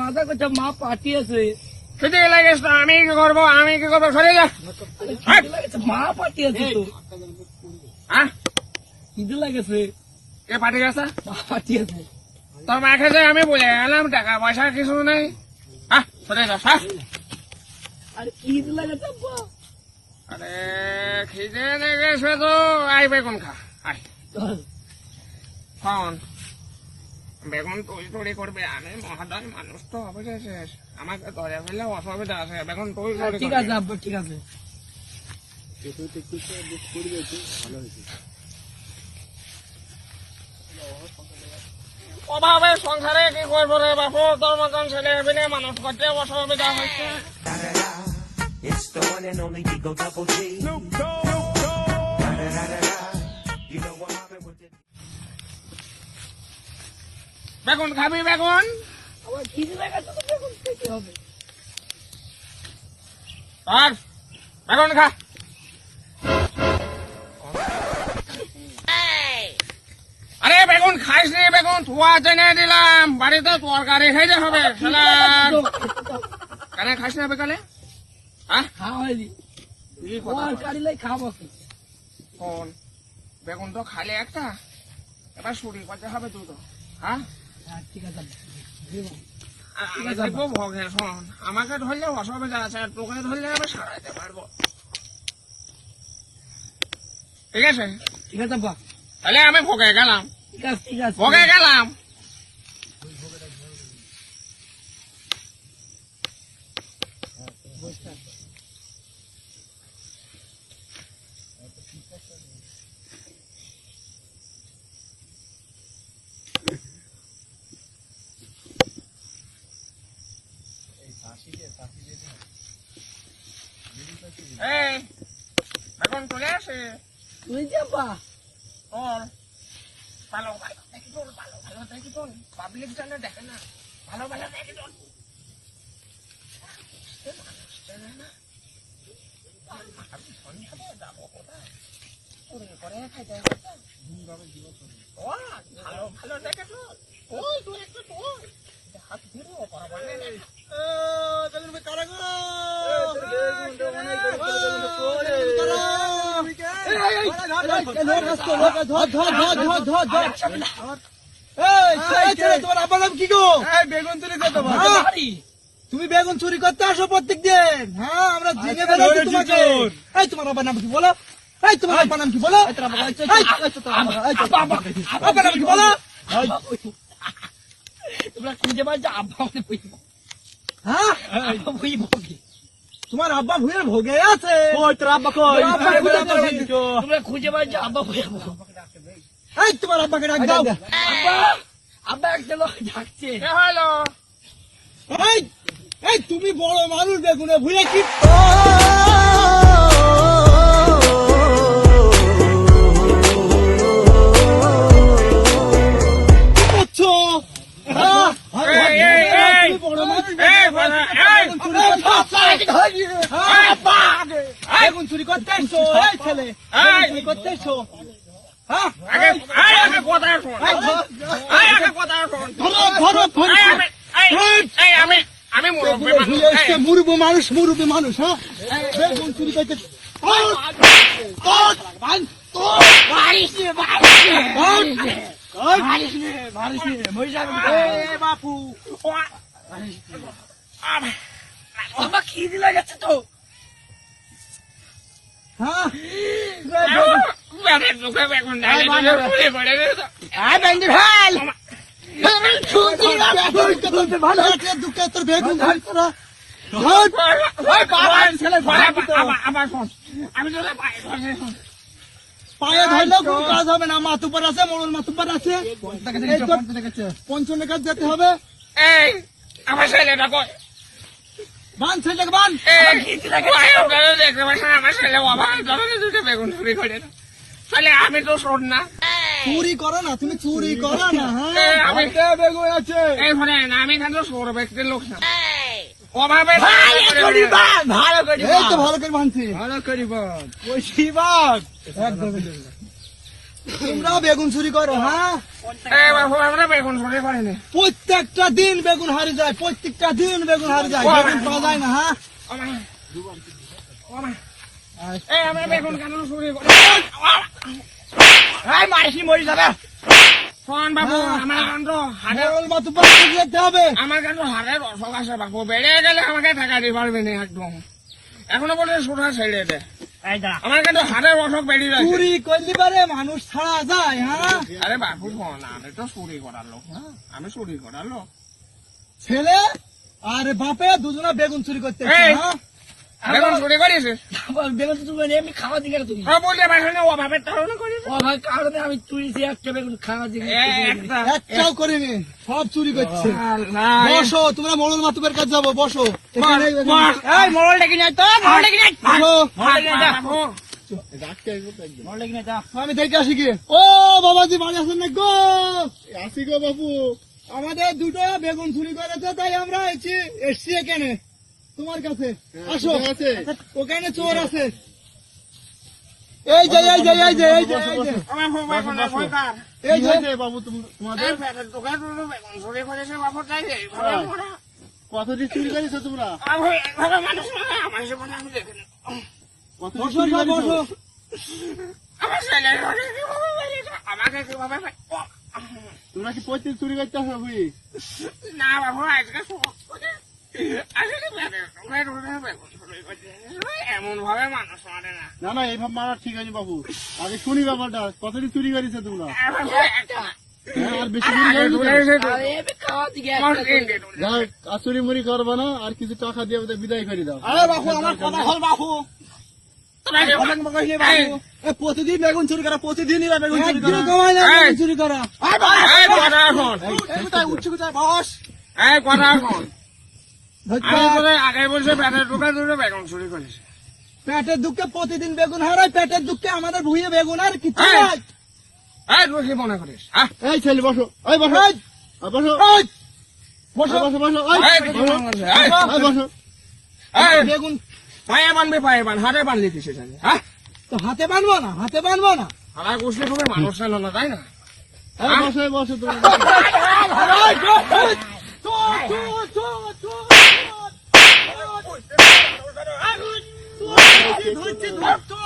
মাথা করছে মা পাঠিয়েছে। খিদে লেগেছে, আমি কি করবো সরে যা। মা পাঠিয়েছে তো। হ্যাঁ, খিদে লাগেছে, কে পাঠিয়ে গেছে? মা পাঠিয়েছে। তোর মাকে যে আমি বলে এলাম টাকা পয়সা কিছু নেই। হ্যাঁ, সরে যা। আরে খিদে লাগেছে আব্বা। আরে খিদে লেগেছে তো আই বেগুন খা। আয় চল। শোন, বেগুন তৈরি করবে, আমি মহাদয় মানুষ তো অবশেষে আমাকে ধরে ফেলে অসুবিধা আছে। বেগুন তৈরি ঠিক আছে আব্বা, ঠিক আছে। অভাবে সংসারে কি করবো রে বাপু, তোর মতন ছেলে পেলে মানুষ করতে অসুবিধা হচ্ছে। It's the one and only Digo Double G. You know what happened with it? বেগুন খাবি বেগুন? আমার খিদে লাগাছে তো বেগুন খেতে হবে। আর বেগুন খা। আরে বেগুন খাইস নি, বেগুন ধোয়া জেনে দিলাম, বাড়িতে তরকারি খাইতে হবে। কেন খাইস না বেকালে? হ্যাঁ, খাওয়া হয়নি, তরকারি লাই খাবো কি? শোন, বেগুন তো খাইলে একটা, এবার চুরি করতে হবে তুই তো। হ্যাঁ, ঠিক আছে আব্বা। আমি দেখবো ভোগে। শোন, আমাকে ধরলে অসুবিধা আছে, আর তোকে ধরলে আমি সারাইতে পারবো। ঠিক আছে? ঠিক আছে আব্বা, তাহলে আমি ভোগে গেলাম, ঠিক আছে, ঠিক আছে। ভোগে গেলাম। এই এখন চলে আসে তুই যে আব্বা। তোর ভালো ভালো দেখি তোর, ভালো ভালো দেখি তোর, পাবলিক জানে দেখে না, ভালো ভালো দেখি তোর। যাবো কোথায়, চুরি করে খাইতে হবে। ভালো ভালো দেখে তোর, ওই তুই একটু তোর হাত ধরে পারবা না। তুমি বেগুন চুরি করতে আসো প্রত্যেক দিন? হ্যাঁ, আমরা জেনে বেরোচ্ছি তোমাকে। এই তোমার আব্বার নাম কি বলো? এই তোমার আব্বার নাম কি বলো? আব্বার নাম কি বলো? তোমরা খুঁজে পাচ্ছ আব্বা আমাদের বুঝবো। হ্যাঁ, আব্বা বুঝবো কি? তোমার আব্বা ভুঁয়ে ভোগে আছে। তোর আব্বা তোমরা খুঁজে পাচ্ছ আব্বা বুঝবো। এই তোমার আব্বাকে ডাক দাও। আব্বা, আব্বা একটা লোক ডাকছে। কে হলো? এই এই তুমি বড় মানুষ, বেগুনে ভুঁয়ে কি করছো? তুমি বড় মানুষ, বেগুন চুরি করতে এসছো? এই ছেলে, বেগুন চুরি করতে এসছো? হ্যাঁ, আগে কথা শোন, আগে কথা শোন। আমি মুরব্বী মানুষ। মুরব্বী মানুষ। হ্যাঁ, বেগুন চুরি করতে বাপু। আব্বা খিদে লাগাচ্ছে তো। হ্যাঁ, বেগুন ভালো আছে দুঃখে তোর বেগুন ধরছরা। আমার ফোন, আমি তো পায়ে ধরলেও কোনো কাজ হবে না। মাতুব্বার আছে, মোড়ল মাতুব্বার আছে, পঞ্চমের কাজ যেতে হবে। এই আমার ছেলেটা কই? বান ছেলেকে বান। দেখতে পাচ্ছেন আমার ছেলে দুটো বেগুন চুরি করে, তাহলে আমি তো শোন না। চুরি করো না, তুমি চুরি করো না। আমি বেগুন আছে এই ফোনে আমি এখানে সৌর ব্যক্তির লোক না, অভাবে ভালো করে বানছি। ভালো করি বান, তোমরাও বেগুন চুরি করো, হ্যাঁ? এই বাবু আমরা বেগুন চুরি করিনি। প্রত্যেকটা দিন বেগুন হারি যায়, প্রত্যেকটা দিন বেগুন হারি যায়, বেগুন পাওয়া যায় না, হ্যাঁ? ও মা, ও মা। এই আমরা বেগুন কেন চুরি করি? এই মাইসি মরি যাবে শোন বাবু, আমার কাণ্ড হাটে, মোড়ল মাতুব্বর কাছে যেতে হবে। আমার কাণ্ড হাটের অসুখ আছে বাবু, বেড়ে গেলে আমাকে টাকা দিতে পারবে না একদম। এখনো বলে সুরা ছেড়ে দে, এই দাঁড়া আমার কাছে হাটের অসুখ বেড়ে যাচ্ছে। চুরি করলি পারে মানুষ ছাড়া যায়, হ্যাঁ? আরে বাবু শোন, আমি তো চুরি করার লোক, হ্যাঁ আমি চুরি করার লোক। ছেলে আর বাপে দুজনা বেগুন চুরি করতে, এই! হ্যাঁ? বেগুন চুরি করিস? বেগুন তো তুমি এমনি খাওয়া দিকে তুমি ও বললে পারবে না, ও ভাবে তাহলে করিস। ও ভাই কারণে আমি তুইছি একটা বেগুন খাওয়া দিকে একটা একটাও করিনি, সব চুরি করছে। না, বসো, তোমরা মোড়ল মাতুবের কাছে যাবো, বসো। এখানে এই বেগুন- বস। এই মোড়ল ডেকে নিয়ে আয় তো মোড়ল ডেকে নিয়ে আয়। বসো। মোড়ল ডেকে নিয়ে আয়। বাবু, মোড়ল ডেকে নিয়ে আয়। আমি দেখে আসি কি। ও বাবাজি, বাড়ি আছেন না গো? আসি গো বাবু। আমাদের দুটো বেগুন চুরি করেছে, তাই আমরা এসছি এখানে তোমার কাছে। আসো, ওখানে চোর আছে। এই যে এই যে এই যে এই যে এই যে আমার বউ বেগুনের ভয়কার। এই যে বাবু তোমাদের এই পেটের দোকান থেকে বেগুন চুরি করেছে বাবু, তাই এইভাবে আমরা কতদিন চুরি করেছো তোমরা? বাবু এইভাবে মানুষ মারে, আমার জীবনে আমি দেখিনি। কতদিন বসো, চুরি সব করেছো? বসো। আমার ছেলে কিভাবে মেরেছে, আমাকে কিভাবে তোমরা কি প্রত্যেক চুরি করতে আসো বুঝি? না বাবু, আজকে সহজ করে আজকে পেটের দোকান থেকে বেগুন চুরি করেছে। এমন ভাবে মানুষ মারে না। না না, এইভাবে মারা ঠিক আছে বাবু। আগে শুনি ব্যাপারটা, কতদিন চুরি করেছো তোমরা? হ্যাঁ, আর বেশি দিন যায়নি তো? আরে এমনি খাওয়া দিকে যাই, আর চুরি মুড়ি করবে না, আর কিছু টাকা দিয়ে ওদের বিদায় করে দাও। আরে বাবু, আমার কথা হল বাবু। এ, প্রতিদিন বেগুন চুরি করা, প্রতিদিনই বেগুন চুরি করা। কমাই না এই! বেগুন চুরি করা। এই কথা এখন, এই কোথায় উঠছে, কোথায় বস। এই কথা এখন। ধৈর্য। আমি বলে আগে বলছে পেটের দোকান থেকে বেগুন চুরি করেছে। পেটের দুঃখে প্রতিদিন বেগুন হারায়, পেটের দুঃখে আমাদের ভুঁয়ে বেগুন আর কিছু এই! নাই। এই তুই কি মনে করিস? হ্যাঁ? এই ছেলে বসো, এই বসো, এই! আর বসো, এই! বসো বসো বসো, এই, এই তুই কি বসো, মনে করিস? এই, এই বসো। এই, বেগুন পায়ে বানবে, পায়ে বান, হাতে বানলি কিসে জানি? হ্যাঁ? তো হাতে বানবো না, হাতে বানবো না। আমার গোষ্ঠী খুবই মানুষ ছিল না, তাই না? এই বসো, এই বসো তোমরা। এই, চোর, চোর, চোর, চোর, চোর, চোর, চোর, ধরছি, ধর, চোর।